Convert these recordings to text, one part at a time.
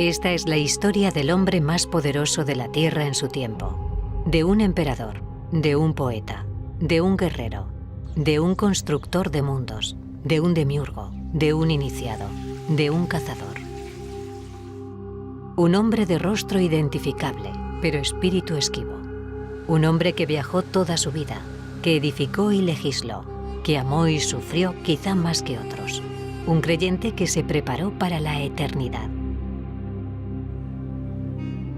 Esta es la historia del hombre más poderoso de la Tierra en su tiempo, de un emperador, de un poeta, de un guerrero, de un constructor de mundos, de un demiurgo, de un iniciado, de un cazador. Un hombre de rostro identificable, pero espíritu esquivo. Un hombre que viajó toda su vida, que edificó y legisló, que amó y sufrió quizá más que otros. Un creyente que se preparó para la eternidad.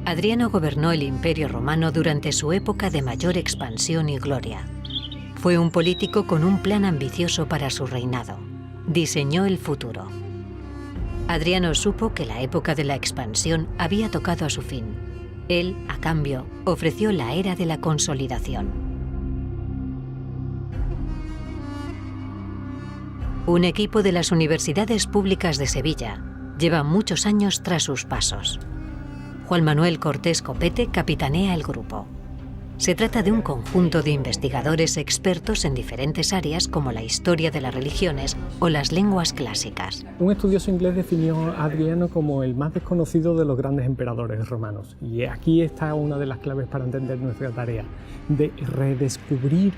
Adriano gobernó el Imperio Romano durante su época de mayor expansión y gloria. Fue un político con un plan ambicioso para su reinado. Diseñó el futuro. Adriano supo que la época de la expansión había tocado a su fin. Él, a cambio, ofreció la era de la consolidación. Un equipo de las universidades públicas de Sevilla lleva muchos años tras sus pasos. Juan Manuel Cortés Copete capitanea el grupo. Se trata de un conjunto de investigadores expertos en diferentes áreas como la historia de las religiones o las lenguas clásicas. Un estudioso inglés definió a Adriano como el más desconocido de los grandes emperadores romanos. Y aquí está una de las claves para entender nuestra tarea, de redescubrir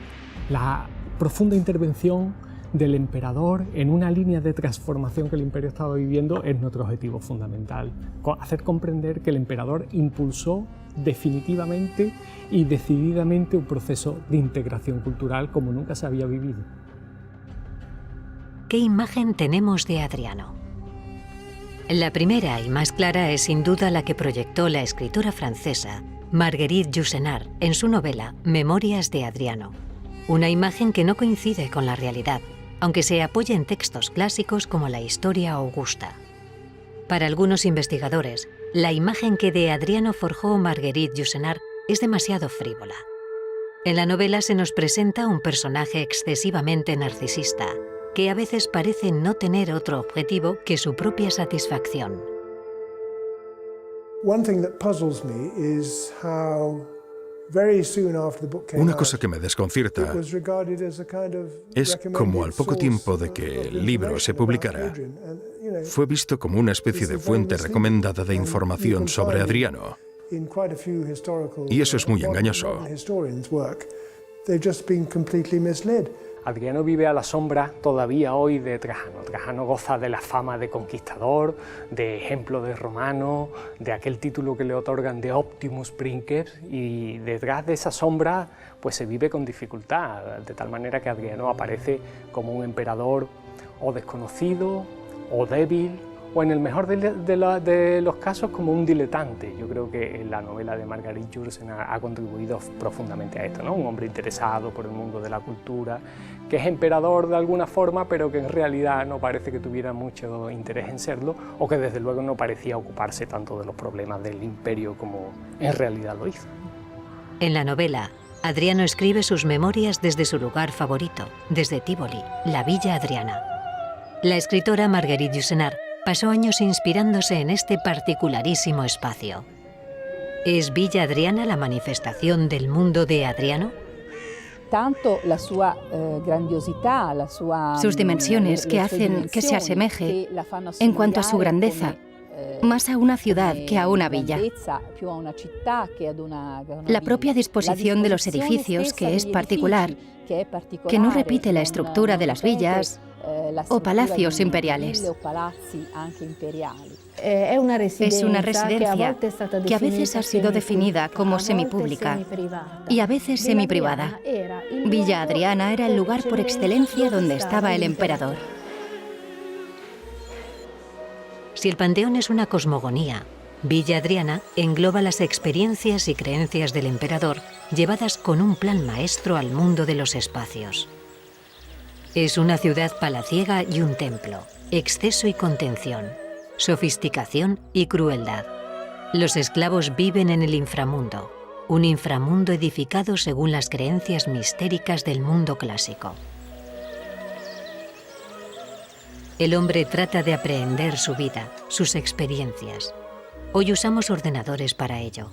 la profunda intervención del emperador en una línea de transformación que el imperio estaba viviendo es nuestro objetivo fundamental. Hacer comprender que el emperador impulsó definitivamente y decididamente un proceso de integración cultural como nunca se había vivido. ¿Qué imagen tenemos de Adriano? La primera y más clara es sin duda la que proyectó la escritora francesa Marguerite Yourcenar en su novela Memorias de Adriano. Una imagen que no coincide con la realidad, aunque se apoya en textos clásicos como la Historia Augusta. Para algunos investigadores, la imagen que de Adriano forjó Marguerite Yourcenar es demasiado frívola. En la novela se nos presenta un personaje excesivamente narcisista, que a veces parece no tener otro objetivo que su propia satisfacción. Una cosa que me desconcierta es como al poco tiempo de que el libro se publicara, fue visto como una especie de fuente recomendada de información sobre Adriano. Y eso es muy engañoso. Adriano vive a la sombra todavía hoy de Trajano. Trajano goza de la fama de conquistador, de ejemplo de romano, de aquel título que le otorgan de Optimus Princeps, y detrás de esa sombra pues se vive con dificultad, de tal manera que Adriano aparece como un emperador o desconocido o débil, o en el mejor de los casos como un diletante. Yo creo que la novela de Marguerite Yourcenar ha contribuido profundamente a esto, ¿no? Un hombre interesado por el mundo de la cultura, que es emperador de alguna forma, pero que en realidad no parece que tuviera mucho interés en serlo, o que desde luego no parecía ocuparse tanto de los problemas del imperio como en realidad lo hizo. En la novela, Adriano escribe sus memorias desde su lugar favorito, desde Tívoli, la Villa Adriana. La escritora Marguerite Yourcenar pasó años inspirándose en este particularísimo espacio. ¿Es Villa Adriana la manifestación del mundo de Adriano? Sus dimensiones que hacen que se asemeje, en cuanto a su grandeza, más a una ciudad que a una villa. La propia disposición de los edificios, que es particular, que no repite la estructura de las villas o palacios imperiales. Es una residencia que a veces ha sido definida como semipública y a veces semiprivada. Villa Adriana era el lugar por excelencia donde estaba el emperador. Si el panteón es una cosmogonía, Villa Adriana engloba las experiencias y creencias del emperador llevadas con un plan maestro al mundo de los espacios. Es una ciudad palaciega y un templo, exceso y contención, sofisticación y crueldad. Los esclavos viven en el inframundo, un inframundo edificado según las creencias mistéricas del mundo clásico. El hombre trata de aprehender su vida, sus experiencias. Hoy usamos ordenadores para ello.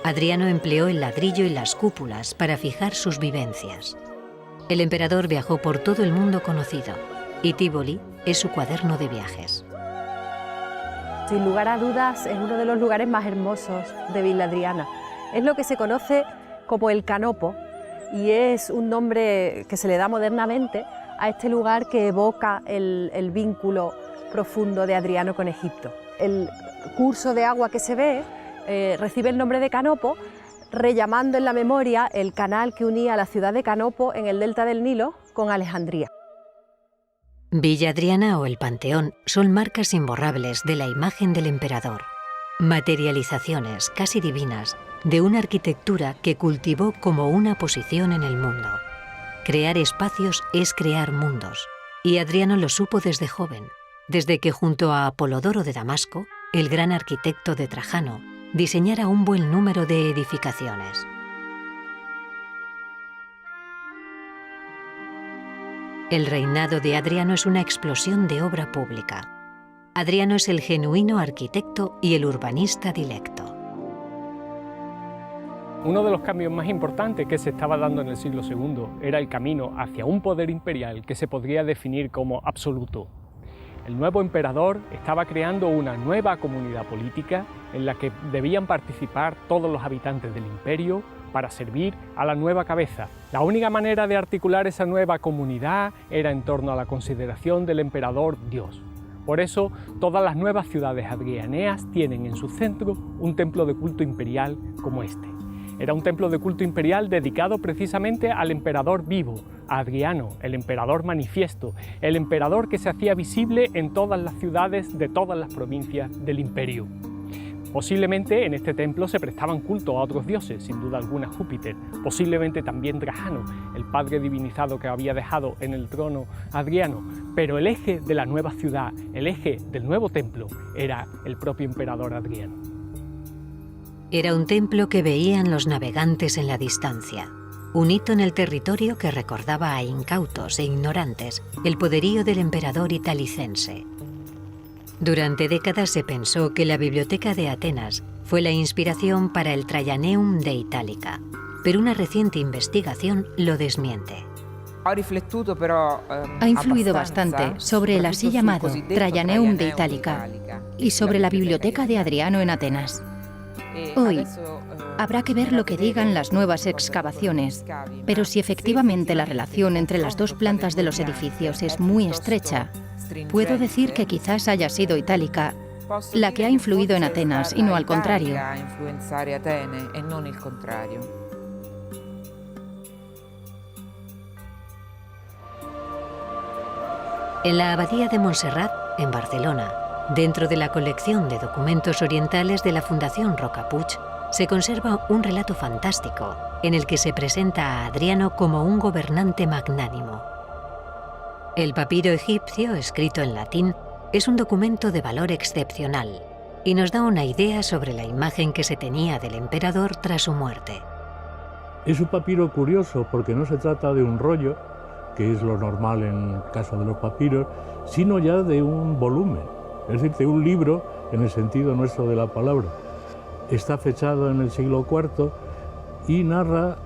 Adriano empleó el ladrillo y las cúpulas para fijar sus vivencias. El emperador viajó por todo el mundo conocido y Tívoli es su cuaderno de viajes. Sin lugar a dudas, es uno de los lugares más hermosos de Villa Adriana. Es lo que se conoce como el Canopo y es un nombre que se le da modernamente a este lugar que evoca el vínculo profundo de Adriano con Egipto. El curso de agua que se ve recibe el nombre de Canopo, rellamando en la memoria el canal que unía la ciudad de Canopo en el delta del Nilo con Alejandría. Villa Adriana o el Panteón son marcas imborrables de la imagen del emperador, materializaciones casi divinas de una arquitectura que cultivó como una posición en el mundo. Crear espacios es crear mundos, y Adriano lo supo desde joven, desde que junto a Apolodoro de Damasco, el gran arquitecto de Trajano, diseñara un buen número de edificaciones. El reinado de Adriano es una explosión de obra pública. Adriano es el genuino arquitecto y el urbanista dilecto. Uno de los cambios más importantes que se estaba dando en el siglo II era el camino hacia un poder imperial que se podría definir como absoluto. El nuevo emperador estaba creando una nueva comunidad política en la que debían participar todos los habitantes del imperio para servir a la nueva cabeza. La única manera de articular esa nueva comunidad era en torno a la consideración del emperador Dios. Por eso, todas las nuevas ciudades adrianeas tienen en su centro un templo de culto imperial como este. Era un templo de culto imperial dedicado precisamente al emperador vivo, a Adriano, el emperador manifiesto, el emperador que se hacía visible en todas las ciudades de todas las provincias del imperio. Posiblemente en este templo se prestaban culto a otros dioses, sin duda alguna Júpiter, posiblemente también Trajano, el padre divinizado que había dejado en el trono Adriano, pero el eje de la nueva ciudad, el eje del nuevo templo, era el propio emperador Adriano. Era un templo que veían los navegantes en la distancia, un hito en el territorio que recordaba a incautos e ignorantes el poderío del emperador italicense. Durante décadas se pensó que la biblioteca de Atenas fue la inspiración para el Traianeum de Itálica, pero una reciente investigación lo desmiente. Ha influido bastante sobre el así llamado Traianeum de Itálica y sobre la biblioteca de Adriano en Atenas. Hoy habrá que ver lo que digan las nuevas excavaciones, pero si efectivamente la relación entre las dos plantas de los edificios es muy estrecha, puedo decir que quizás haya sido Itálica la que ha influido en Atenas y no al contrario. En la Abadía de Montserrat, en Barcelona, dentro de la colección de documentos orientales de la Fundación Rocapuig, se conserva un relato fantástico en el que se presenta a Adriano como un gobernante magnánimo. El papiro egipcio, escrito en latín, es un documento de valor excepcional y nos da una idea sobre la imagen que se tenía del emperador tras su muerte. Es un papiro curioso porque no se trata de un rollo, que es lo normal en el caso de los papiros, sino ya de un volumen, es decir, de un libro en el sentido nuestro de la palabra. Está fechado en el siglo IV y narra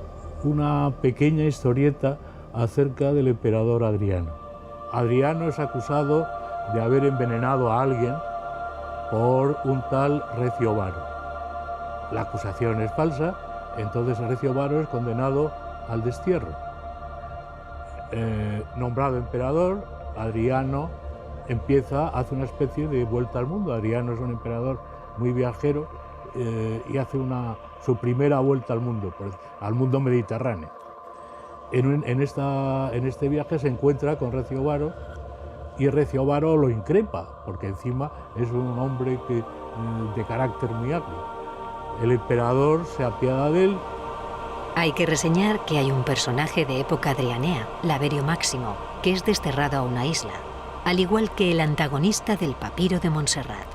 una pequeña historieta acerca del emperador Adriano. Adriano es acusado de haber envenenado a alguien por un tal Recio Varo. La acusación es falsa, entonces Recio Varo es condenado al destierro. Nombrado emperador, Adriano hace una especie de vuelta al mundo. Adriano es un emperador muy viajero y hace su primera vuelta al mundo mediterráneo. En este viaje se encuentra con Recio Varo y Recio Varo lo increpa, porque encima es un hombre de carácter muy agrio. El emperador se apiada de él. Hay que reseñar que hay un personaje de época adrianea, Laverio Máximo, que es desterrado a una isla, al igual que el antagonista del papiro de Montserrat.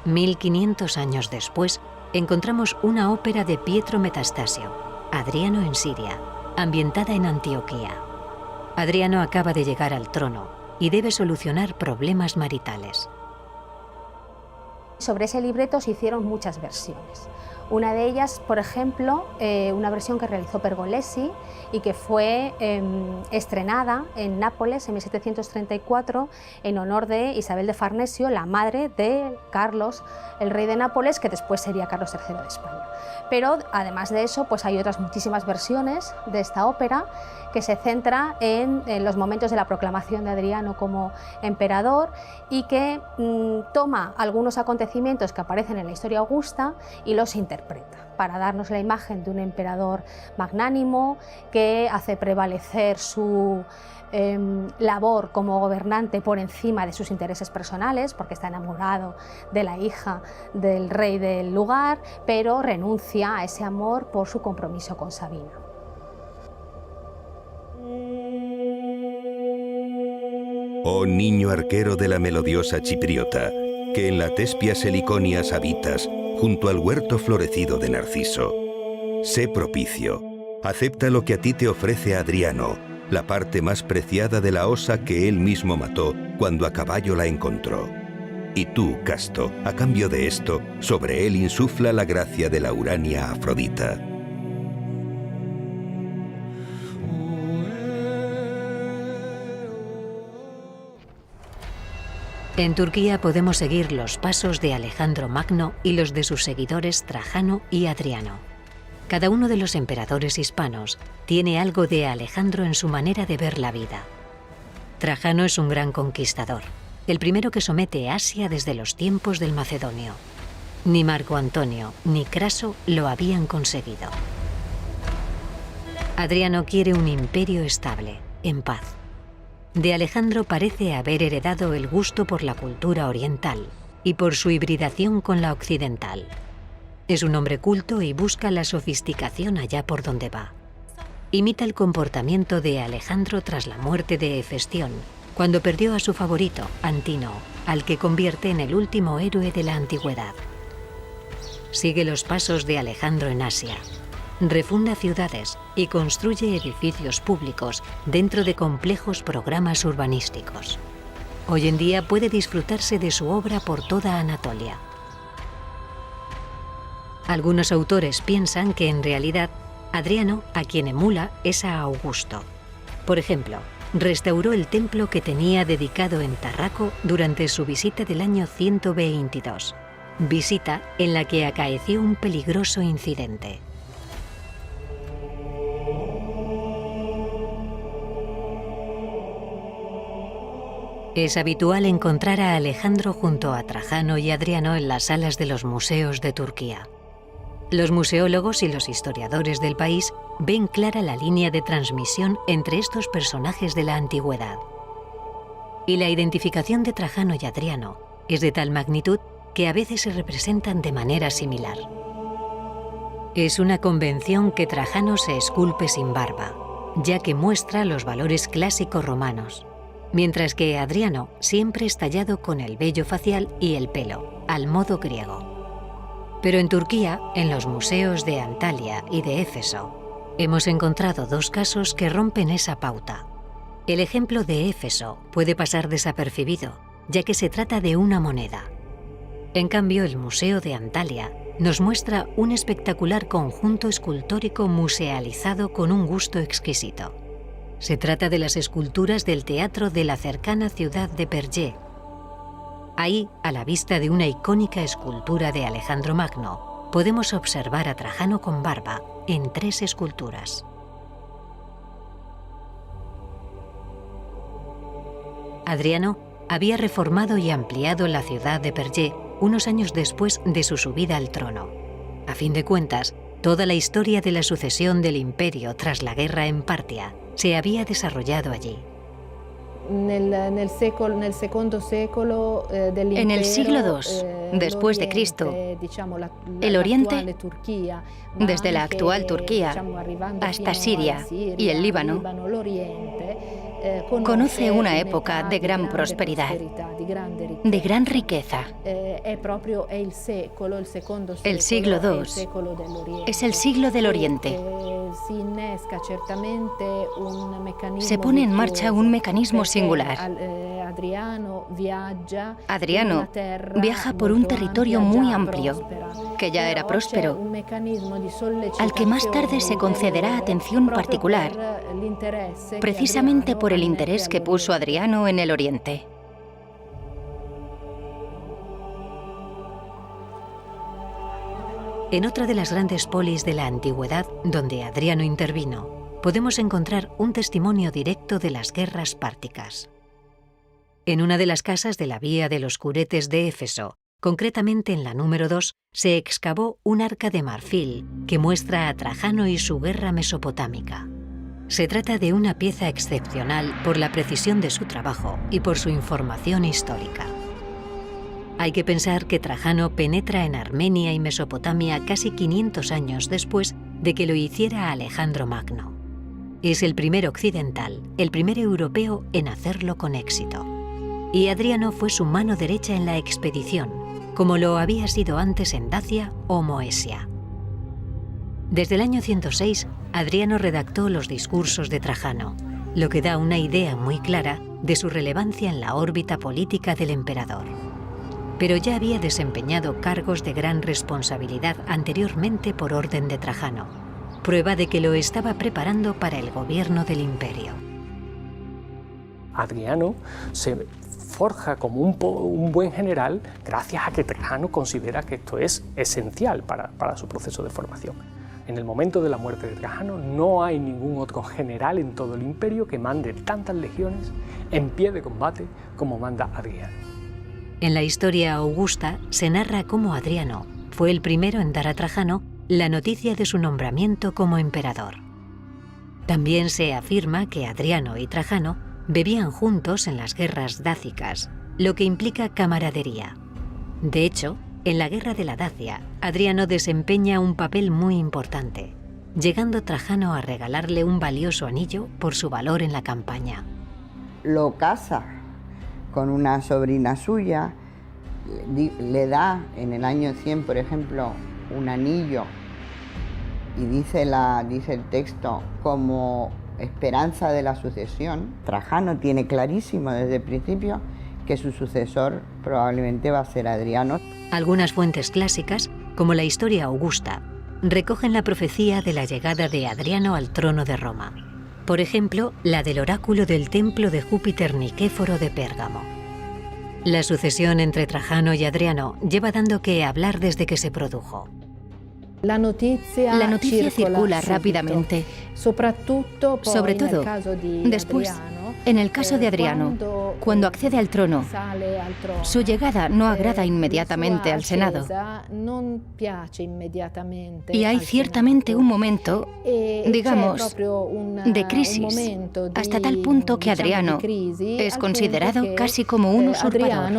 1500 años después, encontramos una ópera de Pietro Metastasio, Adriano en Siria, ambientada en Antioquía. Adriano acaba de llegar al trono y debe solucionar problemas maritales. Sobre ese libreto se hicieron muchas versiones. Una de ellas, por ejemplo, una versión que realizó Pergolesi y que fue estrenada en Nápoles en 1734 en honor de Isabel de Farnesio, la madre de Carlos, el rey de Nápoles, que después sería Carlos III de España. Pero además de eso, pues hay otras muchísimas versiones de esta ópera que se centra en los momentos de la proclamación de Adriano como emperador y que toma algunos acontecimientos que aparecen en la historia augusta y los interpreta para darnos la imagen de un emperador magnánimo que hace prevalecer su labor como gobernante por encima de sus intereses personales, porque está enamorado de la hija del rey del lugar, pero renuncia a ese amor por su compromiso con Sabina. Oh niño arquero de la melodiosa chipriota, que en la Tespias Heliconias habitas, junto al huerto florecido de Narciso. Sé propicio, acepta lo que a ti te ofrece Adriano, la parte más preciada de la osa que él mismo mató cuando a caballo la encontró. Y tú, Casto, a cambio de esto, sobre él insufla la gracia de la Urania Afrodita. En Turquía podemos seguir los pasos de Alejandro Magno y los de sus seguidores Trajano y Adriano. Cada uno de los emperadores hispanos tiene algo de Alejandro en su manera de ver la vida. Trajano es un gran conquistador, el primero que somete Asia desde los tiempos del Macedonio. Ni Marco Antonio ni Craso lo habían conseguido. Adriano quiere un imperio estable, en paz. De Alejandro parece haber heredado el gusto por la cultura oriental y por su hibridación con la occidental. Es un hombre culto y busca la sofisticación allá por donde va. Imita el comportamiento de Alejandro tras la muerte de Hefestión, cuando perdió a su favorito, Antínoo, al que convierte en el último héroe de la antigüedad. Sigue los pasos de Alejandro en Asia. Refunda ciudades y construye edificios públicos dentro de complejos programas urbanísticos. Hoy en día puede disfrutarse de su obra por toda Anatolia. Algunos autores piensan que en realidad Adriano a quien emula es a Augusto. Por ejemplo, restauró el templo que tenía dedicado en Tarraco durante su visita del año 122, visita en la que acaeció un peligroso incidente. Es habitual encontrar a Alejandro junto a Trajano y Adriano en las salas de los museos de Turquía. Los museólogos y los historiadores del país ven clara la línea de transmisión entre estos personajes de la antigüedad. Y la identificación de Trajano y Adriano es de tal magnitud que a veces se representan de manera similar. Es una convención que Trajano se esculpe sin barba, ya que muestra los valores clásicos romanos, mientras que Adriano siempre es tallado con el vello facial y el pelo, al modo griego. Pero en Turquía, en los museos de Antalya y de Éfeso, hemos encontrado dos casos que rompen esa pauta. El ejemplo de Éfeso puede pasar desapercibido, ya que se trata de una moneda. En cambio, el Museo de Antalya nos muestra un espectacular conjunto escultórico musealizado con un gusto exquisito. Se trata de las esculturas del teatro de la cercana ciudad de Perge. Ahí, a la vista de una icónica escultura de Alejandro Magno, podemos observar a Trajano con barba en 3 esculturas. Adriano había reformado y ampliado la ciudad de Perge unos años después de su subida al trono. A fin de cuentas, toda la historia de la sucesión del imperio tras la guerra en Partia se había desarrollado allí. En el siglo II, después de Cristo, el Oriente, desde la actual Turquía hasta Siria y el Líbano, conoce una época de gran prosperidad, de gran riqueza. El siglo II es el siglo del Oriente. Se pone en marcha un mecanismo singular. Adriano viaja por un territorio muy amplio, que ya era próspero, al que más tarde se concederá atención particular, precisamente por el interés que puso Adriano en el Oriente. En otra de las grandes polis de la antigüedad donde Adriano intervino, podemos encontrar un testimonio directo de las guerras párticas. En una de las casas de la Vía de los Curetes de Éfeso, concretamente en la número 2, se excavó un arca de marfil que muestra a Trajano y su guerra mesopotámica. Se trata de una pieza excepcional por la precisión de su trabajo y por su información histórica. Hay que pensar que Trajano penetra en Armenia y Mesopotamia casi 500 años después de que lo hiciera Alejandro Magno. Es el primer occidental, el primer europeo en hacerlo con éxito. Y Adriano fue su mano derecha en la expedición, como lo había sido antes en Dacia o Moesia. Desde el año 106, Adriano redactó los discursos de Trajano, lo que da una idea muy clara de su relevancia en la órbita política del emperador. Pero ya había desempeñado cargos de gran responsabilidad anteriormente por orden de Trajano, prueba de que lo estaba preparando para el gobierno del imperio. Adriano se forja como un buen general gracias a que Trajano considera que esto es esencial para su proceso de formación. En el momento de la muerte de Trajano no hay ningún otro general en todo el imperio que mande tantas legiones en pie de combate como manda Adriano. En la historia augusta se narra cómo Adriano fue el primero en dar a Trajano la noticia de su nombramiento como emperador. También se afirma que Adriano y Trajano bebían juntos en las guerras dácicas, lo que implica camaradería. De hecho, en la guerra de la Dacia, Adriano desempeña un papel muy importante, llegando Trajano a regalarle un valioso anillo por su valor en la campaña. Lo casa con una sobrina suya, le da en el año 100, por ejemplo, un anillo y dice el texto como esperanza de la sucesión. Trajano tiene clarísimo desde el principio que su sucesor probablemente va a ser Adriano. Algunas fuentes clásicas, como la historia augusta, recogen la profecía de la llegada de Adriano al trono de Roma. Por ejemplo, la del oráculo del templo de Júpiter Nikéforo de Pérgamo. La sucesión entre Trajano y Adriano lleva dando que hablar desde que se produjo. La noticia circula rápidamente, sobre todo después, en el caso de Adriano, cuando accede al trono. Su llegada no agrada inmediatamente al Senado. Y hay ciertamente un momento, digamos, de crisis, hasta tal punto que Adriano es considerado casi como un usurpador.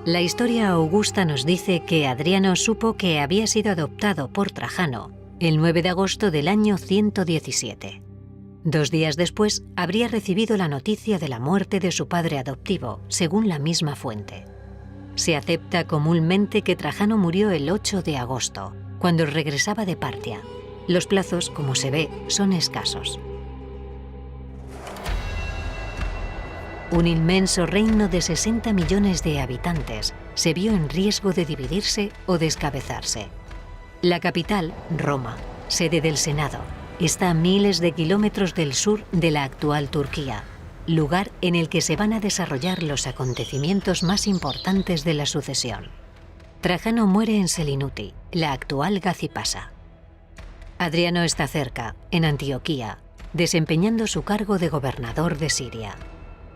La historia augusta nos dice que Adriano supo que había sido adoptado por Trajano el 9 de agosto del año 117. 2 días después habría recibido la noticia de la muerte de su padre adoptivo, según la misma fuente. Se acepta comúnmente que Trajano murió el 8 de agosto, cuando regresaba de Partia. Los plazos, como se ve, son escasos. Un inmenso reino de 60 millones de habitantes se vio en riesgo de dividirse o descabezarse. La capital, Roma, sede del Senado, está a miles de kilómetros del sur de la actual Turquía, lugar en el que se van a desarrollar los acontecimientos más importantes de la sucesión. Trajano muere en Selinuti, la actual Gazipasa. Adriano está cerca, en Antioquía, desempeñando su cargo de gobernador de Siria.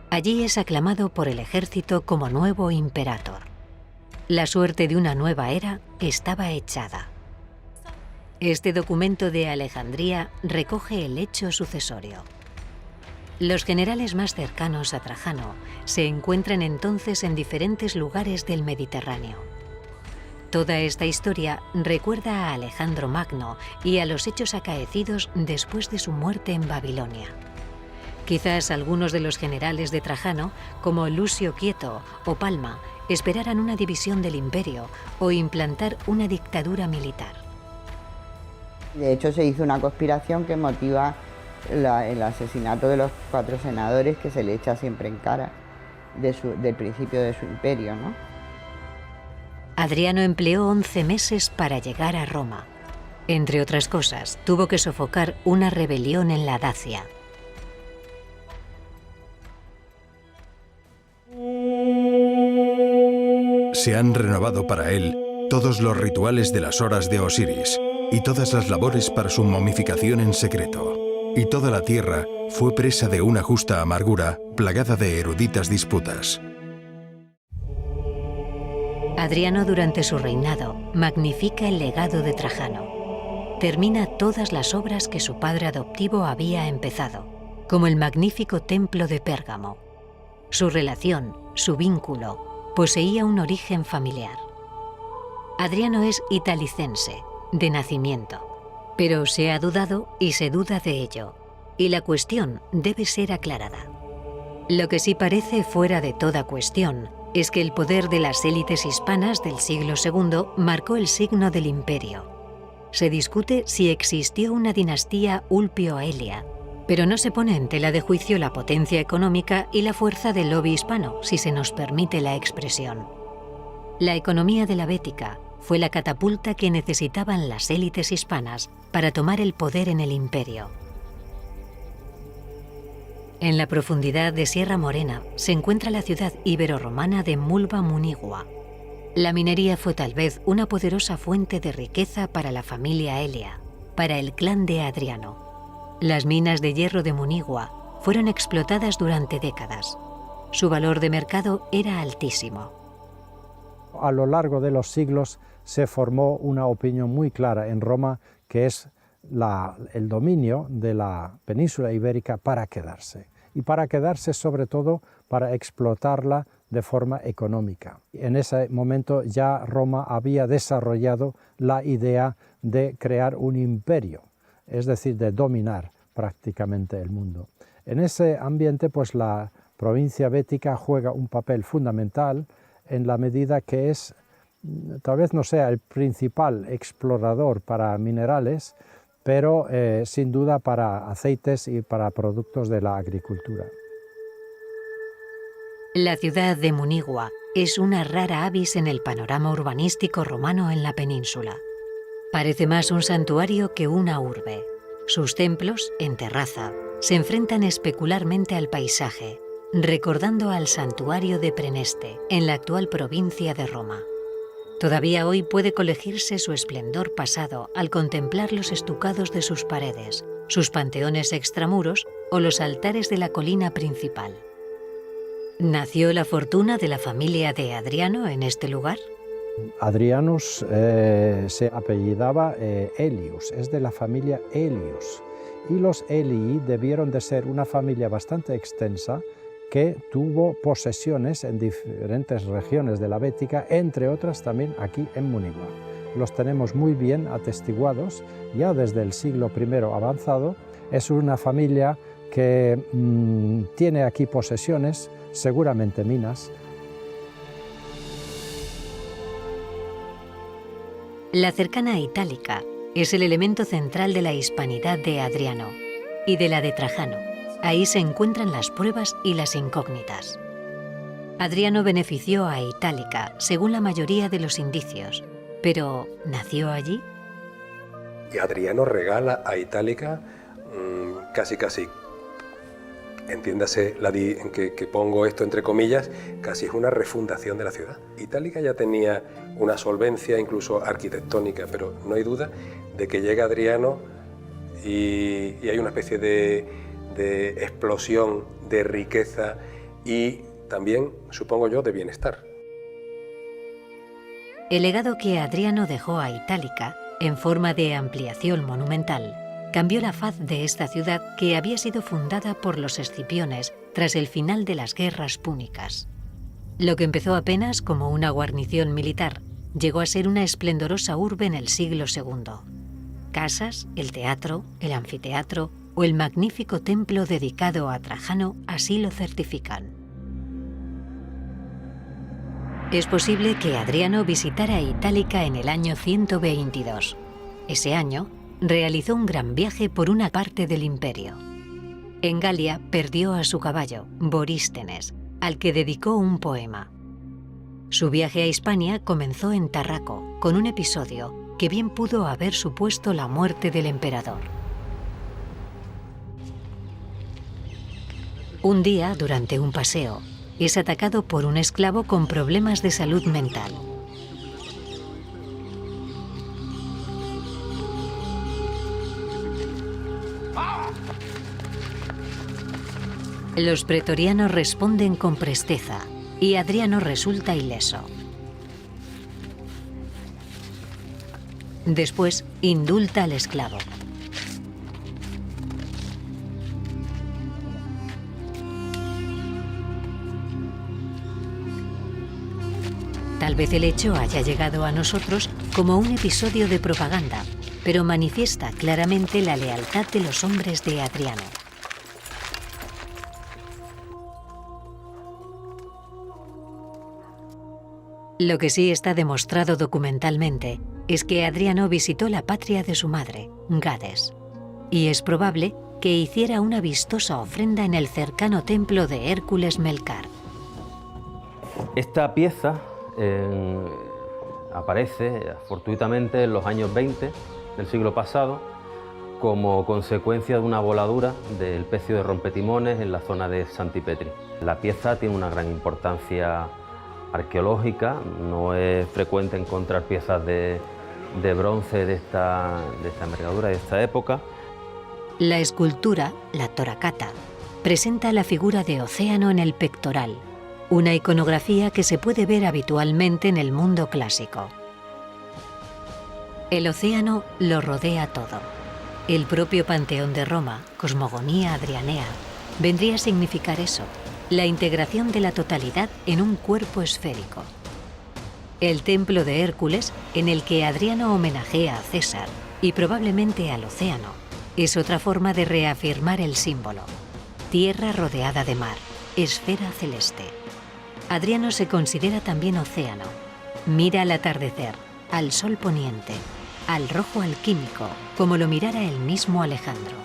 Allí es aclamado por el ejército como nuevo imperator. La suerte de una nueva era estaba echada. Este documento de Alejandría recoge el hecho sucesorio. Los generales más cercanos a Trajano se encuentran entonces en diferentes lugares del Mediterráneo. Toda esta historia recuerda a Alejandro Magno y a los hechos acaecidos después de su muerte en Babilonia. Quizás algunos de los generales de Trajano, como Lucio Quieto o Palma, esperaran una división del imperio o implantar una dictadura militar. De hecho, se hizo una conspiración que motiva el asesinato de los 4 senadores que se le echa siempre en cara del principio de su imperio, ¿no? Adriano empleó 11 meses para llegar a Roma. Entre otras cosas, tuvo que sofocar una rebelión en la Dacia. Se han renovado para él todos los rituales de las horas de Osiris y todas las labores para su momificación en secreto. Y toda la tierra fue presa de una justa amargura plagada de eruditas disputas. Adriano, durante su reinado, magnifica el legado de Trajano. Termina todas las obras que su padre adoptivo había empezado, como el magnífico templo de Pérgamo. Su relación, su vínculo, poseía un origen familiar. Adriano es italicense, de nacimiento, pero se ha dudado y se duda de ello, y la cuestión debe ser aclarada. Lo que sí parece fuera de toda cuestión es que el poder de las élites hispanas del siglo II marcó el signo del imperio. Se discute si existió una dinastía Ulpio-Aelia, pero no se pone en tela de juicio la potencia económica y la fuerza del lobby hispano, si se nos permite la expresión. La economía de la Bética fue la catapulta que necesitaban las élites hispanas para tomar el poder en el imperio. En la profundidad de Sierra Morena se encuentra la ciudad ibero-romana de Mulva Munigua. La minería fue tal vez una poderosa fuente de riqueza para la familia Elia, para el clan de Adriano. Las minas de hierro de Munigua fueron explotadas durante décadas. Su valor de mercado era altísimo. A lo largo de los siglos se formó una opinión muy clara en Roma, que es el dominio de la península ibérica para quedarse. Y para quedarse, sobre todo, para explotarla de forma económica. En ese momento ya Roma había desarrollado la idea de crear un imperio, es decir, de dominar prácticamente el mundo. En ese ambiente, pues la provincia bética juega un papel fundamental en la medida que es, tal vez no sea el principal explorador para minerales, pero sin duda para aceites y para productos de la agricultura. La ciudad de Munigua es una rara avis en el panorama urbanístico romano en la península. Parece más un santuario que una urbe. Sus templos, en terraza, se enfrentan especularmente al paisaje, recordando al santuario de Preneste, en la actual provincia de Roma. Todavía hoy puede colegirse su esplendor pasado al contemplar los estucados de sus paredes, sus panteones extramuros o los altares de la colina principal. ¿Nació la fortuna de la familia de Adriano en este lugar? Adrianus se apellidaba Elius, es de la familia Elius, y los Elii debieron de ser una familia bastante extensa que tuvo posesiones en diferentes regiones de la Bética, entre otras también aquí en Munigua. Los tenemos muy bien atestiguados ya desde el siglo I avanzado. Es una familia que tiene aquí posesiones, seguramente minas. La cercana Itálica es el elemento central de la hispanidad de Adriano y de la de Trajano. Ahí se encuentran las pruebas y las incógnitas. Adriano benefició a Itálica, según la mayoría de los indicios, pero ¿nació allí? Y Adriano regala a Itálica casi, entiéndase que pongo esto entre comillas, casi es una refundación de la ciudad. Itálica ya tenía una solvencia incluso arquitectónica, pero no hay duda de que llega Adriano y hay una especie de explosión de riqueza y también, supongo yo, de bienestar. El legado que Adriano dejó a Itálica, en forma de ampliación monumental, cambió la faz de esta ciudad que había sido fundada por los escipiones tras el final de las guerras púnicas. Lo que empezó apenas como una guarnición militar llegó a ser una esplendorosa urbe en el siglo II. Casas, el teatro, el anfiteatro o el magnífico templo dedicado a Trajano así lo certifican. Es posible que Adriano visitara Itálica en el año 122. Ese año realizó un gran viaje por una parte del imperio. En Galia perdió a su caballo, Borístenes, al que dedicó un poema. Su viaje a Hispania comenzó en Tarraco, con un episodio que bien pudo haber supuesto la muerte del emperador. Un día, durante un paseo, es atacado por un esclavo con problemas de salud mental. Los pretorianos responden con presteza y Adriano resulta ileso. Después, indulta al esclavo. Tal vez el hecho haya llegado a nosotros como un episodio de propaganda, pero manifiesta claramente la lealtad de los hombres de Adriano. Lo que sí está demostrado documentalmente es que Adriano visitó la patria de su madre, Gades, y es probable que hiciera una vistosa ofrenda en el cercano templo de Hércules Melcar. Esta pieza aparece fortuitamente en los años 20 del siglo pasado como consecuencia de una voladura del pecio de Rompetimones en la zona de Santipetri. La pieza tiene una gran importancia arqueológica, no es frecuente encontrar piezas de bronce de esta envergadura, de esta época. La escultura, la Toracata, presenta la figura de Océano en el pectoral, una iconografía que se puede ver habitualmente en el mundo clásico. El océano lo rodea todo. El propio Panteón de Roma, cosmogonía adrianea, vendría a significar eso, la integración de la totalidad en un cuerpo esférico. El templo de Hércules, en el que Adriano homenajea a César y probablemente al océano, es otra forma de reafirmar el símbolo. Tierra rodeada de mar, esfera celeste. Adriano se considera también océano. Mira al atardecer, al sol poniente, al rojo alquímico, como lo mirara el mismo Alejandro.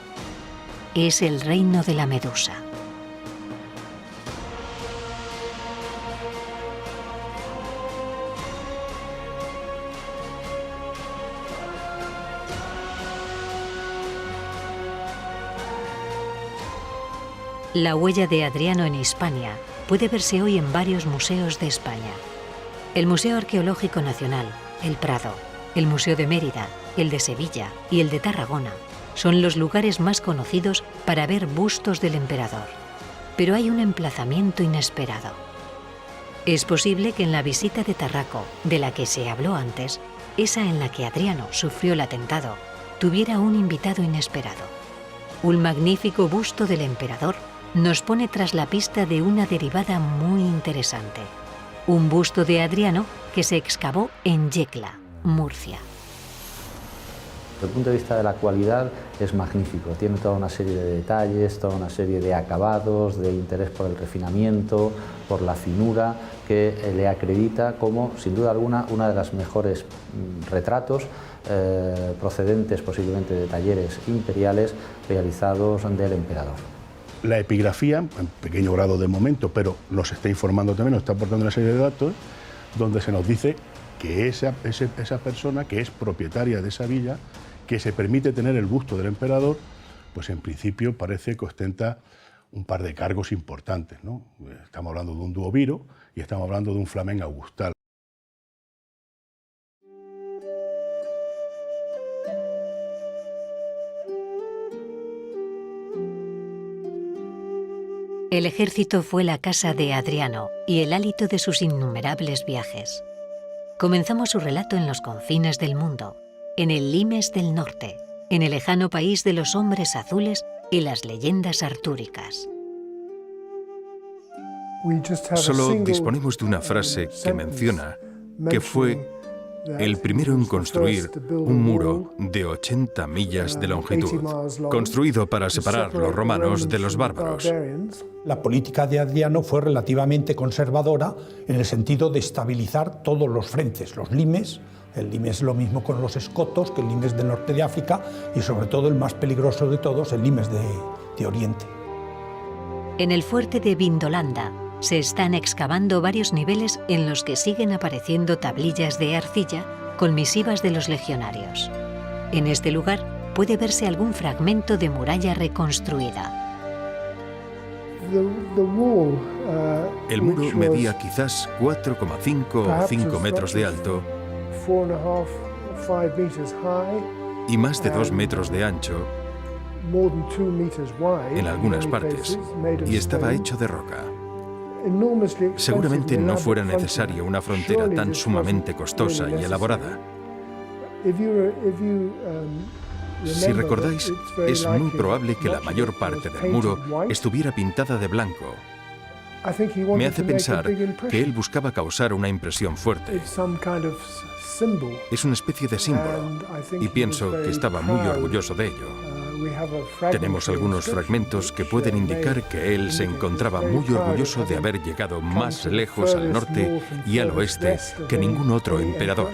Es el reino de la Medusa. La huella de Adriano en Hispania puede verse hoy en varios museos de España. El Museo Arqueológico Nacional, el Prado, el Museo de Mérida, el de Sevilla y el de Tarragona son los lugares más conocidos para ver bustos del emperador. Pero hay un emplazamiento inesperado. Es posible que en la visita de Tarraco, de la que se habló antes, esa en la que Adriano sufrió el atentado, tuviera un invitado inesperado. Un magnífico busto del emperador nos pone tras la pista de una derivada muy interesante. Un busto de Adriano que se excavó en Yecla, Murcia. Desde el punto de vista de la cualidad es magnífico, tiene toda una serie de detalles, toda una serie de acabados, de interés por el refinamiento, por la finura, que le acredita como, sin duda alguna, una de las mejores retratos procedentes posiblemente de talleres imperiales realizados del emperador. La epigrafía, en pequeño grado de momento, pero nos está informando también, nos está aportando una serie de datos, donde se nos dice que esa persona que es propietaria de esa villa, que se permite tener el busto del emperador, pues en principio parece que ostenta un par de cargos importantes, ¿no? Estamos hablando de un duoviro y estamos hablando de un flamen augustal. El ejército fue la casa de Adriano y el hálito de sus innumerables viajes. Comenzamos su relato en los confines del mundo, en el Limes del norte, en el lejano país de los hombres azules y las leyendas artúricas. Solo disponemos de una frase que menciona que fue el primero en construir un muro de 80 millas de longitud, construido para separar los romanos de los bárbaros. La política de Adriano fue relativamente conservadora en el sentido de estabilizar todos los frentes, los limes. El limes es lo mismo con los escotos que el limes del norte de África y sobre todo el más peligroso de todos, el limes de Oriente. En el fuerte de Vindolanda se están excavando varios niveles en los que siguen apareciendo tablillas de arcilla con misivas de los legionarios. En este lugar puede verse algún fragmento de muralla reconstruida. El muro medía quizás 4,5 o 5 metros de alto y más de 2 metros de ancho en algunas partes, y estaba hecho de roca. Seguramente no fuera necesaria una frontera tan sumamente costosa y elaborada. Si recordáis, es muy probable que la mayor parte del muro estuviera pintada de blanco. Me hace pensar que él buscaba causar una impresión fuerte. Es una especie de símbolo, y pienso que estaba muy orgulloso de ello. Tenemos algunos fragmentos que pueden indicar que él se encontraba muy orgulloso de haber llegado más lejos al norte y al oeste que ningún otro emperador.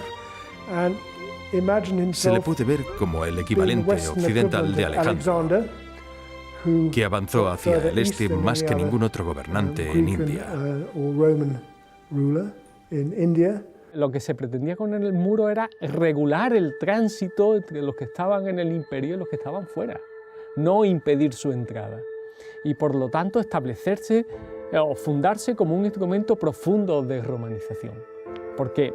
Se le puede ver como el equivalente occidental de Alejandro, que avanzó hacia el este más que ningún otro gobernante en India. Lo que se pretendía con el muro era regular el tránsito entre los que estaban en el imperio y los que estaban fuera, no impedir su entrada, y por lo tanto establecerse o fundarse como un instrumento profundo de romanización, porque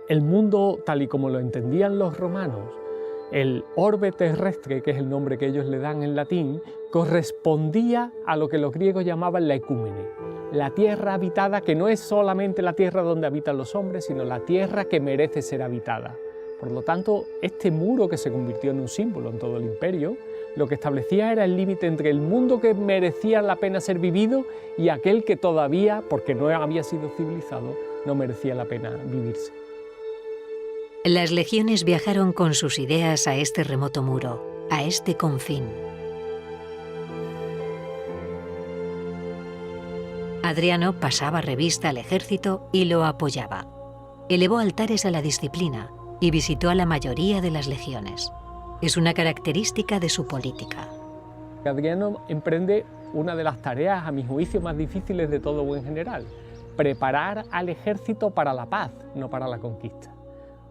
el mundo tal y como lo entendían los romanos, el orbe terrestre, que es el nombre que ellos le dan en latín, correspondía a lo que los griegos llamaban la ecúmene, la tierra habitada, que no es solamente la tierra donde habitan los hombres, sino la tierra que merece ser habitada. Por lo tanto, este muro, que se convirtió en un símbolo en todo el imperio, lo que establecía era el límite entre el mundo que merecía la pena ser vivido y aquel que todavía, porque no había sido civilizado, no merecía la pena vivirse. Las legiones viajaron con sus ideas a este remoto muro, a este confín. Adriano pasaba revista al ejército y lo apoyaba. Elevó altares a la disciplina y visitó a la mayoría de las legiones. Es una característica de su política. Adriano emprende una de las tareas, a mi juicio, más difíciles de todo buen general: preparar al ejército para la paz, no para la conquista.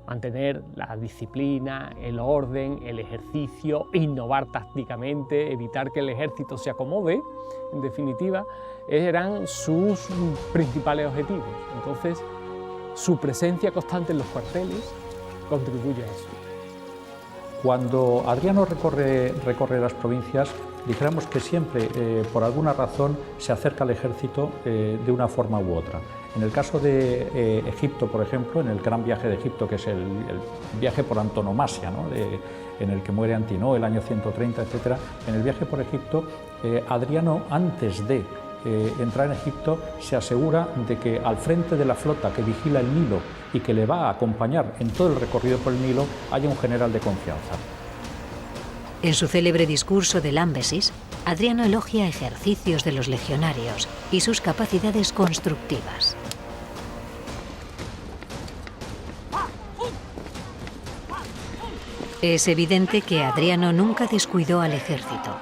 Mantener la disciplina, el orden, el ejercicio, innovar tácticamente, evitar que el ejército se acomode, en definitiva, eran sus principales objetivos. Entonces, su presencia constante en los cuarteles contribuye a eso. Cuando Adriano recorre las provincias, dijéramos que siempre, por alguna razón, se acerca al ejército de una forma u otra. En el caso de Egipto, por ejemplo, en el gran viaje de Egipto, que es el viaje por antonomasia, ¿no? En el que muere Antinoo, el año 130, etc. En el viaje por Egipto, Adriano, antes de entrar en Egipto, se asegura de que al frente de la flota que vigila el Nilo y que le va a acompañar en todo el recorrido por el Nilo, haya un general de confianza. En su célebre discurso de Lámbesis, Adriano elogia ejercicios de los legionarios y sus capacidades constructivas. Es evidente que Adriano nunca descuidó al ejército.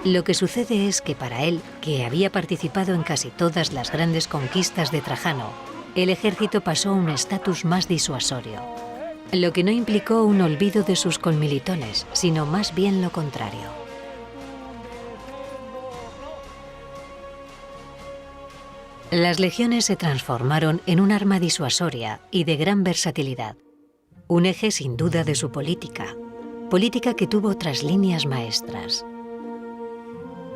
Lo que sucede es que para él, que había participado en casi todas las grandes conquistas de Trajano, el ejército pasó a un estatus más disuasorio, lo que no implicó un olvido de sus conmilitones, sino más bien lo contrario. Las legiones se transformaron en un arma disuasoria y de gran versatilidad, un eje sin duda de su política que tuvo otras líneas maestras.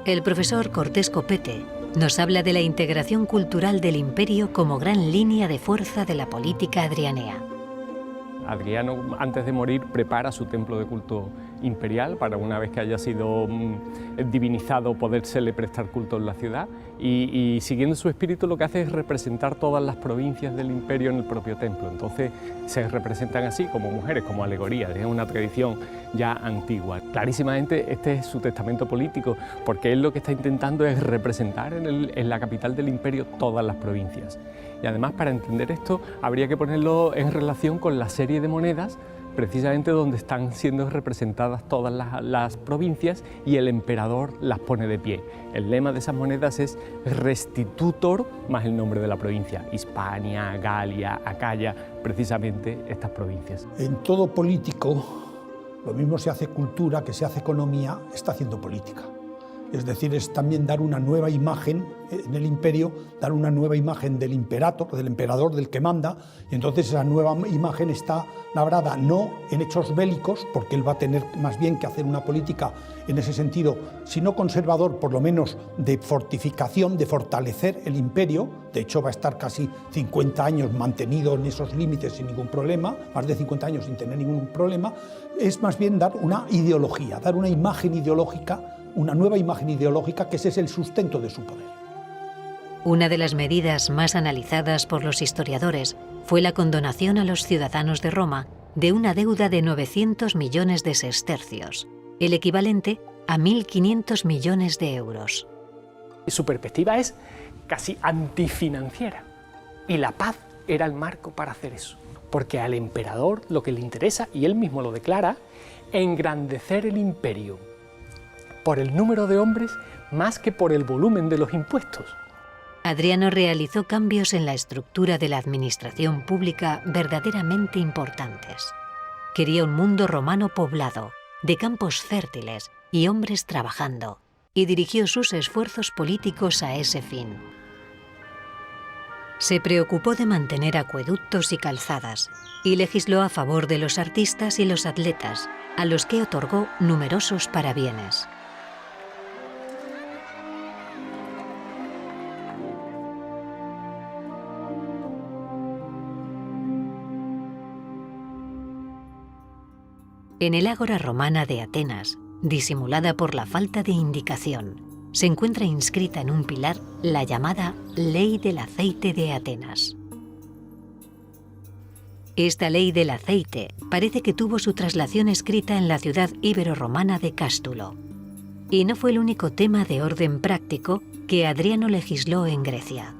El profesor Cortés Copete nos habla de la integración cultural del imperio como gran línea de fuerza de la política adrianea. Adriano, antes de morir, prepara su templo de culto imperial para, una vez que haya sido divinizado, podérsele prestar culto en la ciudad, y siguiendo su espíritu lo que hace es representar todas las provincias del imperio en el propio templo. Entonces se representan así como mujeres, como alegorías, es una tradición ya antigua. Clarísimamente este es su testamento político, porque él lo que está intentando es representar en la capital del imperio todas las provincias. Y además, para entender esto habría que ponerlo en relación con la serie de monedas precisamente donde están siendo representadas todas las provincias y el emperador las pone de pie. El lema de esas monedas es Restitutor más el nombre de la provincia, Hispania, Galia, Acaya, precisamente estas provincias. En todo político, lo mismo se hace cultura que se hace economía, está haciendo política. Es decir, es también dar una nueva imagen en el imperio, dar una nueva imagen del imperator, del emperador, del que manda, y entonces esa nueva imagen está labrada no en hechos bélicos, porque él va a tener más bien que hacer una política en ese sentido, si no conservador, por lo menos de fortificación, de fortalecer el imperio. De hecho, va a estar casi 50 años mantenido en esos límites sin ningún problema, más de 50 años sin tener ningún problema. Es más bien dar una ideología, dar una imagen ideológica, una nueva imagen ideológica, que ese es el sustento de su poder. Una de las medidas más analizadas por los historiadores fue la condonación a los ciudadanos de Roma de una deuda de 900 millones de sestercios, el equivalente a 1.500 millones de euros. Su perspectiva es casi antifinanciera, y la paz era el marco para hacer eso, porque al emperador lo que le interesa, y él mismo lo declara, engrandecer el imperio por el número de hombres más que por el volumen de los impuestos. Adriano realizó cambios en la estructura de la administración pública verdaderamente importantes. Quería un mundo romano poblado, de campos fértiles y hombres trabajando, y dirigió sus esfuerzos políticos a ese fin. Se preocupó de mantener acueductos y calzadas, y legisló a favor de los artistas y los atletas, a los que otorgó numerosos parabienes. En el ágora romana de Atenas, disimulada por la falta de indicación, se encuentra inscrita en un pilar la llamada Ley del Aceite de Atenas. Esta ley del aceite parece que tuvo su traslación escrita en la ciudad ibero-romana de Cástulo. Y no fue el único tema de orden práctico que Adriano legisló en Grecia.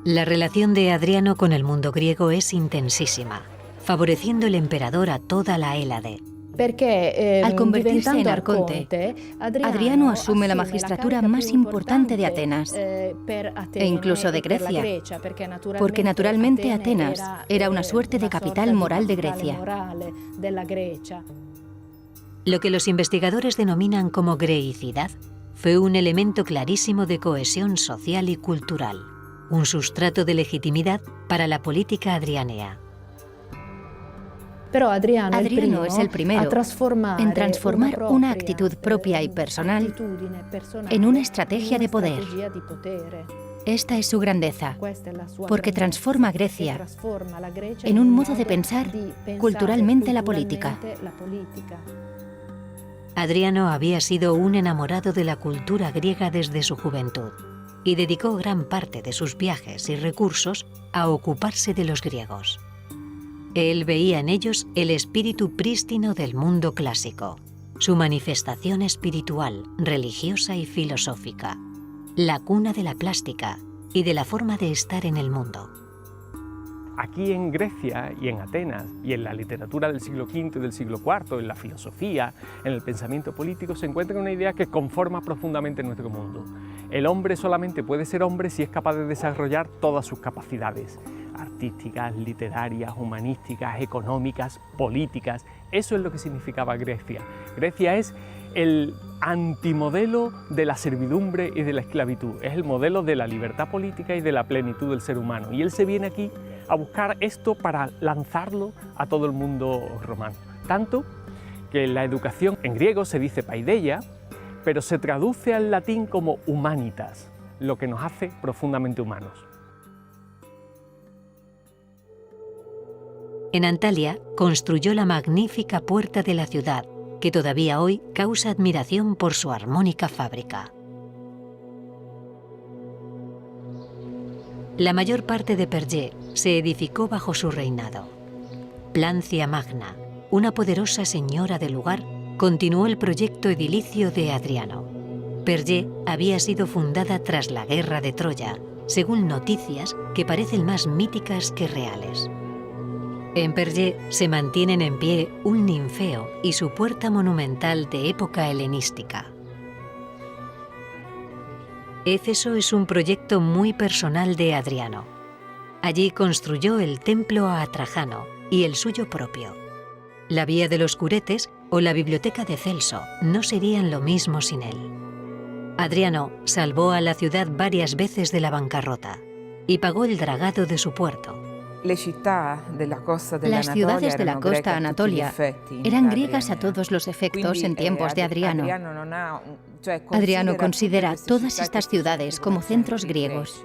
La relación de Adriano con el mundo griego es intensísima, favoreciendo el emperador a toda la Hélade. Al convertirse en arconte, Adriano asume la magistratura más importante de Atenas, e incluso de Grecia, porque naturalmente Atenas era una suerte de capital moral de Grecia. Lo que los investigadores denominan como greicidad fue un elemento clarísimo de cohesión social y cultural, un sustrato de legitimidad para la política adrianea. Pero Adriano es el primero en transformar una actitud propia y personal en una estrategia de poder. Esta es su grandeza, porque transforma a Grecia en un modo de pensar culturalmente la política. Adriano había sido un enamorado de la cultura griega desde su juventud y dedicó gran parte de sus viajes y recursos a ocuparse de los griegos. Él veía en ellos el espíritu prístino del mundo clásico, su manifestación espiritual, religiosa y filosófica, la cuna de la plástica y de la forma de estar en el mundo. Aquí en Grecia y en Atenas y en la literatura del siglo V y del siglo IV, en la filosofía, en el pensamiento político, se encuentra una idea que conforma profundamente nuestro mundo. El hombre solamente puede ser hombre si es capaz de desarrollar todas sus capacidades artísticas, literarias, humanísticas, económicas, políticas. Eso es lo que significaba Grecia. Grecia es el antimodelo de la servidumbre y de la esclavitud, es el modelo de la libertad política y de la plenitud del ser humano. Y él se viene aquí a buscar esto para lanzarlo a todo el mundo romano. Tanto que la educación en griego se dice paideia, pero se traduce al latín como humanitas, lo que nos hace profundamente humanos. En Antalya construyó la magnífica puerta de la ciudad, que todavía hoy causa admiración por su armónica fábrica. La mayor parte de Perge se edificó bajo su reinado. Plancia Magna, una poderosa señora del lugar, continuó el proyecto edilicio de Adriano. Perge había sido fundada tras la guerra de Troya, según noticias que parecen más míticas que reales. En Perge se mantienen en pie un ninfeo y su puerta monumental de época helenística. Éfeso es un proyecto muy personal de Adriano. Allí construyó el templo a Trajano y el suyo propio. La vía de los curetes o la biblioteca de Celso no serían lo mismo sin él. Adriano salvó a la ciudad varias veces de la bancarrota y pagó el dragado de su puerto. Las ciudades de la costa Anatolia eran griegas a todos los efectos en tiempos de Adriano. Adriano considera todas estas ciudades como centros griegos.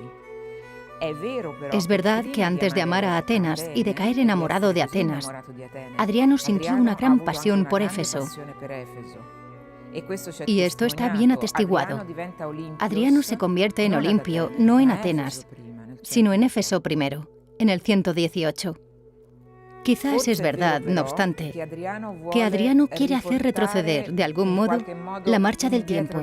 Es verdad que antes de amar a Atenas y de caer enamorado de Atenas, Adriano sintió una gran pasión por Éfeso. Y esto está bien atestiguado. Adriano se convierte en Olimpio no en Atenas, sino en Éfeso primero, en el 118. Quizás es verdad, no obstante, que Adriano quiere hacer retroceder, de algún modo, la marcha del tiempo.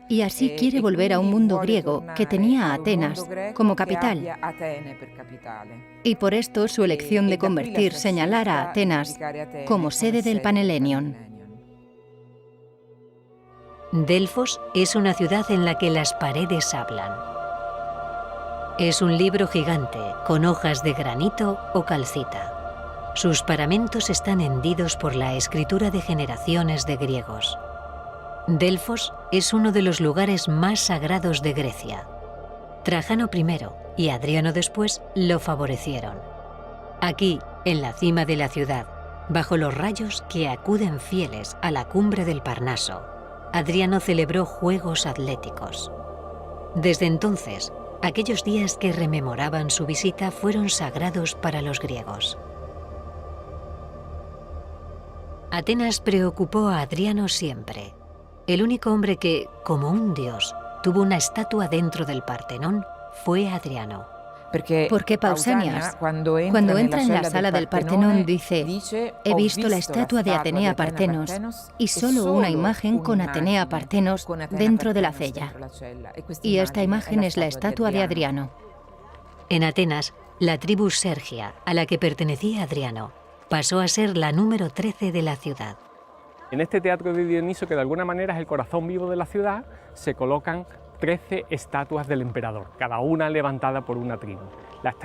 Y así quiere volver a un mundo griego que tenía a Atenas como capital. Y por esto su elección de señalar a Atenas como sede del Panhelenion. Delfos es una ciudad en la que las paredes hablan. Es un libro gigante con hojas de granito o calcita. Sus paramentos están hendidos por la escritura de generaciones de griegos. Delfos es uno de los lugares más sagrados de Grecia. Trajano I y Adriano después lo favorecieron. Aquí, en la cima de la ciudad, bajo los rayos que acuden fieles a la cumbre del Parnaso, Adriano celebró juegos atléticos. Desde entonces, aquellos días que rememoraban su visita fueron sagrados para los griegos. Atenas preocupó a Adriano siempre. El único hombre que, como un dios, tuvo una estatua dentro del Partenón fue Adriano. Porque Pausanias, cuando entra en la sala del Partenón, dice: he visto la estatua de Atenea Partenos y solo una imagen con Atenea Partenos dentro de la cella. Y esta imagen es la estatua de Adriano. En Atenas, la tribu Sergia, a la que pertenecía Adriano, pasó a ser la número 13 de la ciudad. En este teatro de Dioniso, que de alguna manera es el corazón vivo de la ciudad, se colocan 13 estatuas del emperador, cada una levantada por una tribu.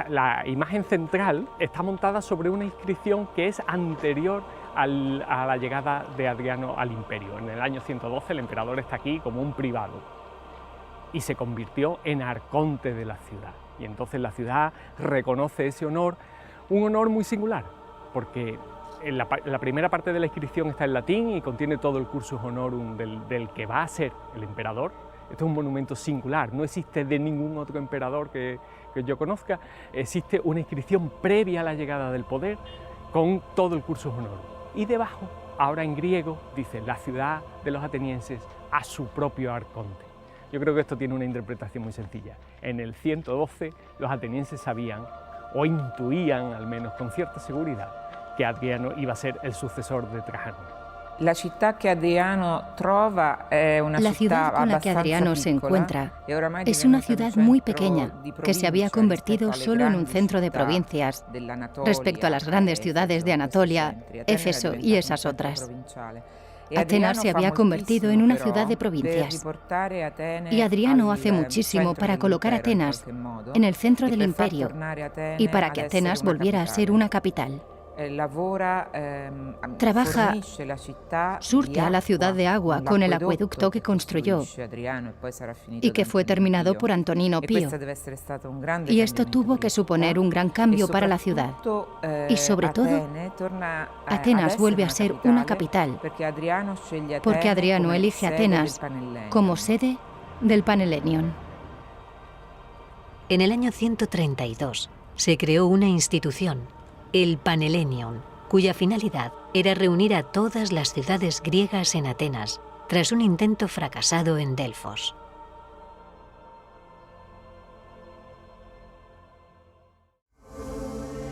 La imagen central está montada sobre una inscripción que es anterior a la llegada de Adriano al imperio. En el año 112 el emperador está aquí como un privado y se convirtió en arconte de la ciudad. Y entonces la ciudad reconoce ese honor, un honor muy singular, porque la primera parte de la inscripción está en latín y contiene todo el cursus honorum del que va a ser el emperador. Esto es un monumento singular, no existe de ningún otro emperador que yo conozca. Existe una inscripción previa a la llegada del poder con todo el cursus honorum. Y debajo, ahora en griego, dice: la ciudad de los atenienses a su propio arconte. Yo creo que esto tiene una interpretación muy sencilla. En el 112 los atenienses sabían, o intuían al menos con cierta seguridad, que Adriano iba a ser el sucesor de Trajano. La ciudad con la que Adriano se encuentra es una ciudad muy pequeña que se había convertido solo en un centro de provincias respecto a las grandes ciudades de Anatolia, Éfeso y esas otras. Atenas se había convertido en una ciudad de provincias y Adriano hace muchísimo para colocar Atenas en el centro del imperio y para que Atenas volviera a ser una capital. Trabaja, surte a la ciudad de agua con el acueducto que construyó y que fue terminado por Antonino Pío. Y esto tuvo que suponer un gran cambio para la ciudad. Y sobre todo, Atenas vuelve a ser una capital, porque Adriano elige Atenas como sede del Panhelenion. En el año 132, se creó una institución, el Panhellenion, cuya finalidad era reunir a todas las ciudades griegas en Atenas, tras un intento fracasado en Delfos.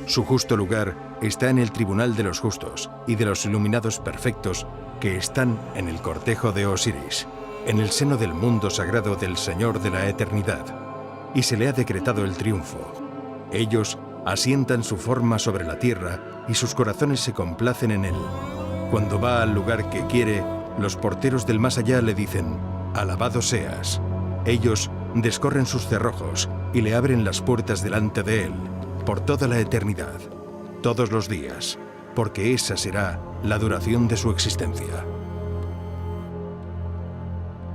Su justo lugar está en el tribunal de los justos y de los iluminados perfectos que están en el cortejo de Osiris, en el seno del mundo sagrado del Señor de la eternidad, y se le ha decretado el triunfo. Ellos asientan su forma sobre la tierra y sus corazones se complacen en él. Cuando va al lugar que quiere, los porteros del más allá le dicen: «Alabado seas». Ellos descorren sus cerrojos y le abren las puertas delante de él, por toda la eternidad, todos los días, porque esa será la duración de su existencia.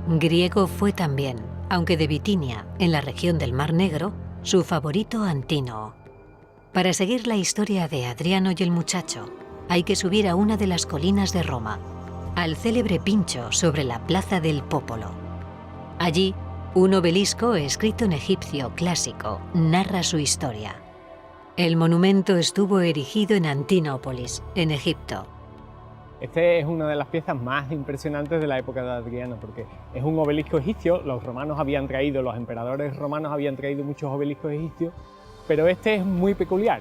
Griego fue también, aunque de Bitinia, en la región del Mar Negro, su favorito Antínoo. Para seguir la historia de Adriano y el muchacho, hay que subir a una de las colinas de Roma, al célebre Pincho sobre la Plaza del Popolo. Allí, un obelisco escrito en egipcio clásico narra su historia. El monumento estuvo erigido en Antinópolis, en Egipto. Este es una de las piezas más impresionantes de la época de Adriano, porque es un obelisco egipcio. Los emperadores romanos habían traído muchos obeliscos egipcios, pero este es muy peculiar,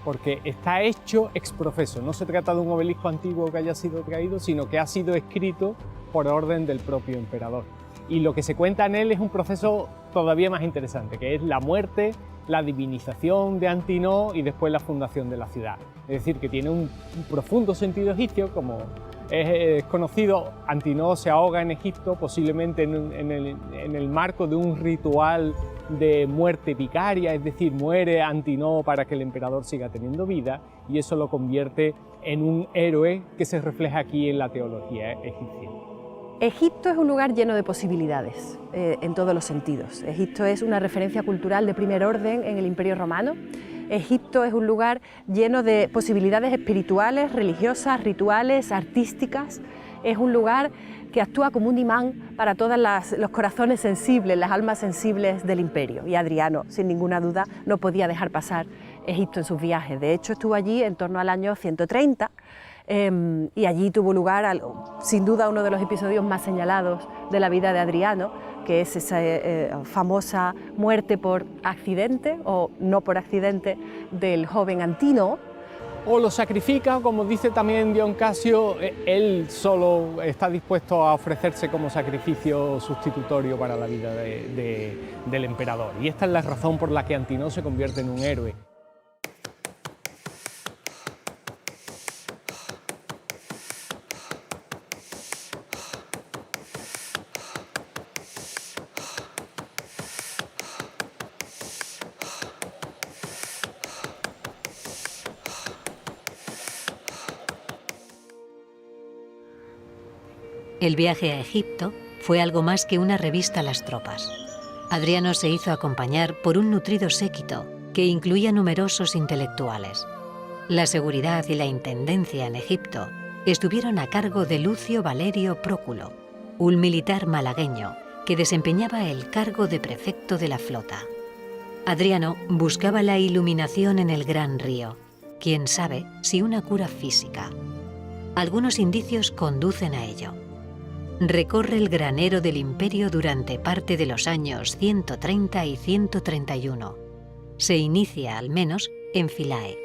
porque está hecho ex professo. No se trata de un obelisco antiguo que haya sido traído, sino que ha sido escrito por orden del propio emperador. Y lo que se cuenta en él es un proceso todavía más interesante, que es la muerte, la divinización de Antínoo y después la fundación de la ciudad. Es decir, que tiene un profundo sentido egipcio. Como es conocido, Antínoo se ahoga en Egipto, posiblemente en el marco de un ritual de muerte vicaria, es decir, muere Antínoo para que el emperador siga teniendo vida, y eso lo convierte en un héroe que se refleja aquí en la teología egipcia. Egipto es un lugar lleno de posibilidades en todos los sentidos. Egipto es una referencia cultural de primer orden en el Imperio Romano. Egipto es un lugar lleno de posibilidades espirituales, religiosas, rituales, artísticas. Es un lugar que actúa como un imán para todos los corazones sensibles, las almas sensibles del imperio. Y Adriano, sin ninguna duda, no podía dejar pasar Egipto en sus viajes. De hecho, estuvo allí en torno al año 130, y allí tuvo lugar, sin duda, uno de los episodios más señalados de la vida de Adriano, que es esa famosa muerte por accidente, o no por accidente, del joven Antínoo. O lo sacrifica, como dice también Dion Casio, él solo está dispuesto a ofrecerse como sacrificio sustitutorio para la vida del emperador. Y esta es la razón por la que Antínoo se convierte en un héroe. El viaje a Egipto fue algo más que una revista a las tropas. Adriano se hizo acompañar por un nutrido séquito que incluía numerosos intelectuales. La seguridad y la intendencia en Egipto estuvieron a cargo de Lucio Valerio Próculo, un militar malagueño que desempeñaba el cargo de prefecto de la flota. Adriano buscaba la iluminación en el gran río. Quién sabe si una cura física. Algunos indicios conducen a ello. Recorre el granero del imperio durante parte de los años 130 y 131. Se inicia, al menos, en Philae.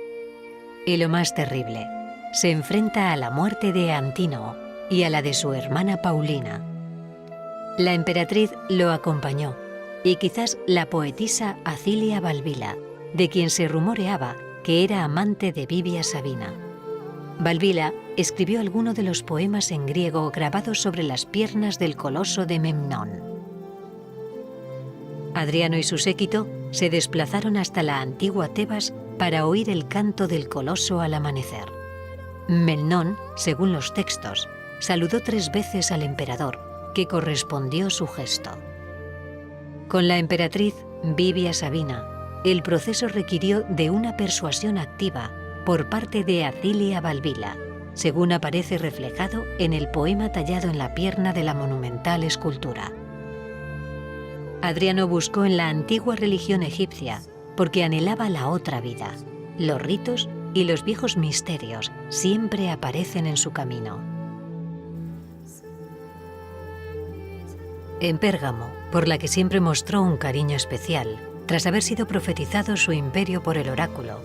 Y lo más terrible, se enfrenta a la muerte de Antínoo y a la de su hermana Paulina. La emperatriz lo acompañó, y quizás la poetisa Acilia Balbila, de quien se rumoreaba que era amante de Vivia Sabina. Balbila escribió algunos de los poemas en griego grabados sobre las piernas del coloso de Memnón. Adriano y su séquito se desplazaron hasta la antigua Tebas para oír el canto del coloso al amanecer. Memnón, según los textos, saludó 3 veces al emperador, que correspondió su gesto. Con la emperatriz Vivia Sabina, el proceso requirió de una persuasión activa por parte de Acilia Balbila, según aparece reflejado en el poema tallado en la pierna de la monumental escultura. Adriano buscó en la antigua religión egipcia porque anhelaba la otra vida. Los ritos y los viejos misterios siempre aparecen en su camino. En Pérgamo, por la que siempre mostró un cariño especial, tras haber sido profetizado su imperio por el oráculo,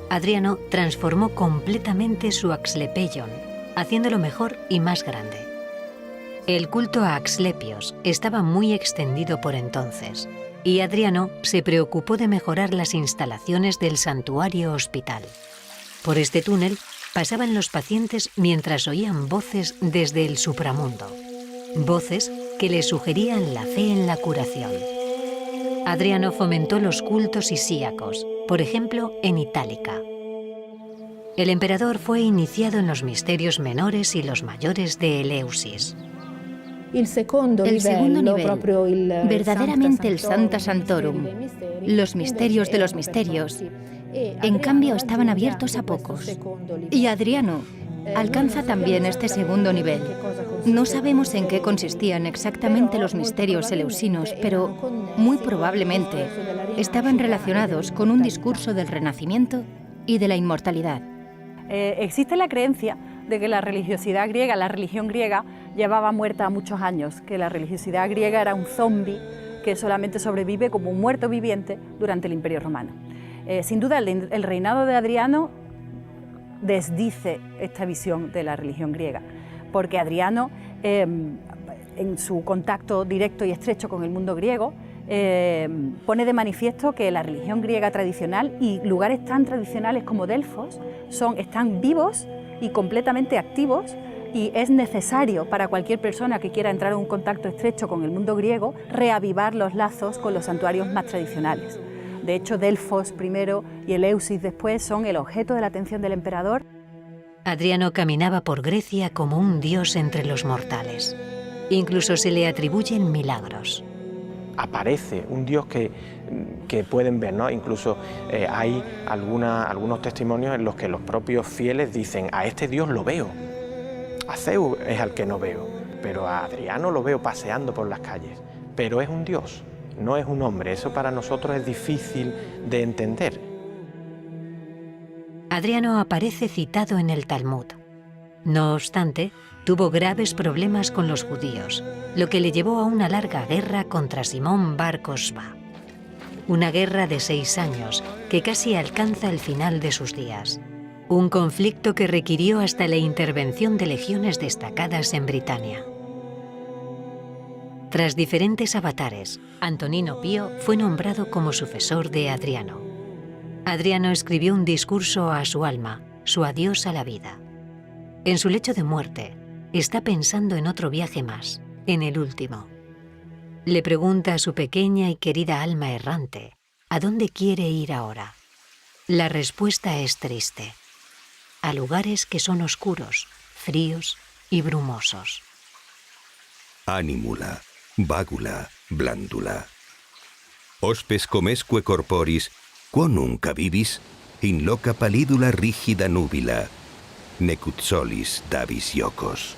Adriano transformó completamente su Asclepeion, haciéndolo mejor y más grande. El culto a Asclepios estaba muy extendido por entonces, y Adriano se preocupó de mejorar las instalaciones del santuario hospital. Por este túnel pasaban los pacientes mientras oían voces desde el supramundo, voces que les sugerían la fe en la curación. Adriano fomentó los cultos isíacos, por ejemplo en Itálica. El emperador fue iniciado en los misterios menores y los mayores de Eleusis. El segundo nivel, verdaderamente el Sancta Sanctorum, los misterios de los misterios, en cambio estaban abiertos a pocos. Y Adriano alcanza también este segundo nivel. No sabemos en qué consistían exactamente los misterios eleusinos, pero muy probablemente estaban relacionados con un discurso del renacimiento y de la inmortalidad. Existe la creencia de que la religiosidad griega, la religión griega, llevaba muerta muchos años, que la religiosidad griega era un zombi que solamente sobrevive como un muerto viviente durante el Imperio Romano. Sin duda, el reinado de Adriano desdice esta visión de la religión griega, porque Adriano, en su contacto directo y estrecho con el mundo griego, pone de manifiesto que la religión griega tradicional y lugares tan tradicionales como Delfos están vivos y completamente activos, y es necesario para cualquier persona que quiera entrar en un contacto estrecho con el mundo griego reavivar los lazos con los santuarios más tradicionales. De hecho, Delfos primero y Eleusis después son el objeto de la atención del emperador. Adriano caminaba por Grecia como un dios entre los mortales. Incluso se le atribuyen milagros. Aparece un dios que pueden ver, ¿no? Incluso hay algunos testimonios en los que los propios fieles dicen: a este dios lo veo, a Zeus es al que no veo, pero a Adriano lo veo paseando por las calles. Pero es un dios, no es un hombre. Eso para nosotros es difícil de entender. Adriano aparece citado en el Talmud. No obstante, tuvo graves problemas con los judíos, lo que le llevó a una larga guerra contra Simón Bar Kokhba. Una guerra de 6 años que casi alcanza el final de sus días. Un conflicto que requirió hasta la intervención de legiones destacadas en Britania. Tras diferentes avatares, Antonino Pío fue nombrado como sucesor de Adriano. Adriano escribió un discurso a su alma, su adiós a la vida. En su lecho de muerte, está pensando en otro viaje más, en el último. Le pregunta a su pequeña y querida alma errante, ¿a dónde quiere ir ahora? La respuesta es triste. A lugares que son oscuros, fríos y brumosos. Animula, vagula, blandula. Hospes comesque corporis, quonunca vivis, in loca pallidula rigida nubila, necut solis dabis iocos.